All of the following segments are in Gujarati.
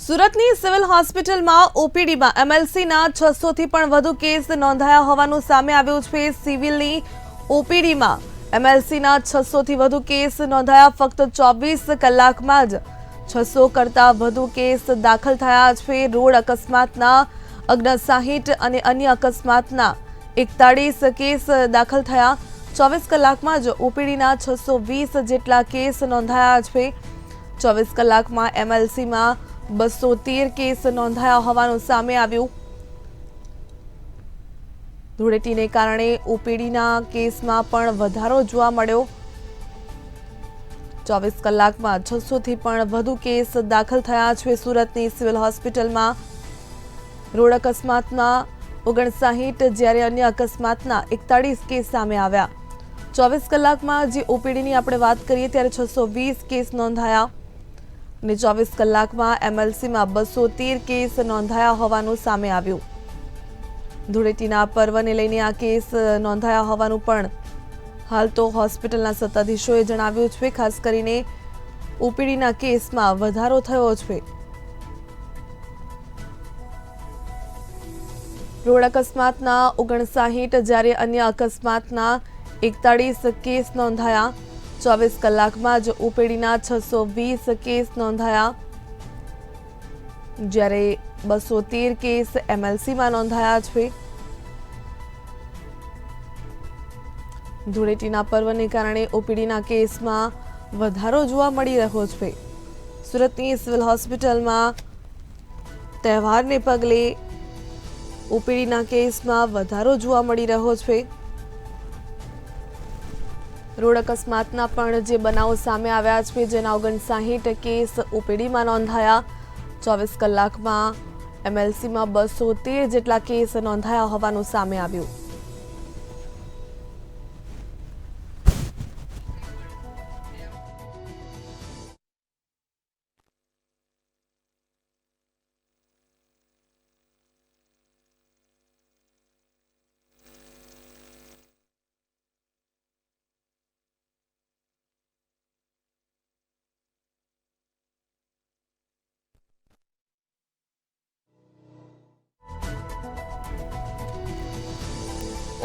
સુરતની સિવિલ હોસ્પિટલમાં ઓપીડીમાં એમએલસીના 600 થી પણ વધુ કેસ નોંધાયા હોવાનું સામે આવ્યું છે। સિવિલની ઓપીડીમાં એમએલસીના 600 થી વધુ કેસ નોંધાયા। ફક્ત 24 કલાકમાં જ 600 કરતાં વધુ કેસ દાખલ થયા છે। રોડ અકસ્માતના 59 અને અન્ય અકસ્માતના 41 કેસ દાખલ થયા। 24 કલાકમાં જ ઓપીડીના 620 જેટલા કેસ નોંધાયા છે। 24 કલાકમાં એમએલસીમાં 213 કેસ નોંધાયા હોવાનું સામે આવ્યું। ધૂળેટીને કારણે ઓપીડીના કેસમાં પણ વધારો જોવા મળ્યો। 24 કલાકમાં 600 થી પણ વધુ કેસ દાખલ થયા છે। સુરતની સિવિલ હોસ્પિટલમાં રોડ અકસ્માતના 59 જ્યારે અન્ય અકસ્માતના 41 કેસ સામે આવ્યા। 24 કલાકમાં જે ઓપીડીની આપણે વાત કરીએ ત્યારે 620 કેસ નોંધાયા અને 24 કલાકમાં એમએલસીમાં 213 કેસ નોંધાયા હોવાનું સામે આવ્યું। ધૂળેટીના પર્વને લઈને આ કેસ નોંધાયા હોવાનું પણ હાલ તો હોસ્પિટલના સત્તાધીશોએ જણાવ્યું છે। ખાસ કરીને ઓપીડીના કેસમાં વધારો થયો છે। રોડ અકસ્માતના 59 જ્યારે અન્ય અકસ્માતના 41 કેસ નોંધાયા। 24 કલાકમાં જ ઓપીડીના 620 કેસ નોંધાયા જ્યારે 213 કેસ એમએલસીમાં નોંધાયા છે। ધૂળેટીના પર્વને કારણે ઓપીડીના કેસમાં વધારો જોવા મળી રહ્યો છે। સુરતની સિવિલ હોસ્પિટલમાં તહેવારને પગલે ઓપીડીના કેસમાં વધારો જોવા મળી રહ્યો છે। રોડ અકસ્માતના પણ જે બનાવો સામે આવ્યા છે જેના 59 કેસ ઓપીડીમાં નોંધાયા। 24 કલાકમાં એમએલસીમાં 213 જેટલા કેસ નોંધાયા હોવાનું સામે આવ્યું।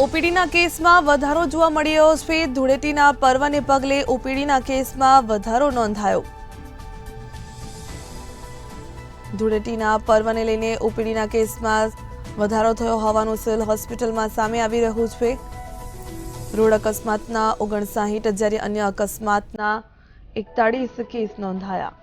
ઓપીડીના કેસમાં વધારો જોવા મળી રહ્યો છે। ધૂળેટીના પર્વને પગલે ઓપીડીના કેસમાં વધારો નોંધાયો। ધૂળેટીના પર્વને લઈને ઓપીડીના કેસમાં વધારો થયો હોવાનું સિવિલ હોસ્પિટલમાં સામે આવી રહ્યું છે। રોડ અકસ્માતના 59 જ્યારે અન્ય અકસ્માતના 41 કેસ નોંધાયા।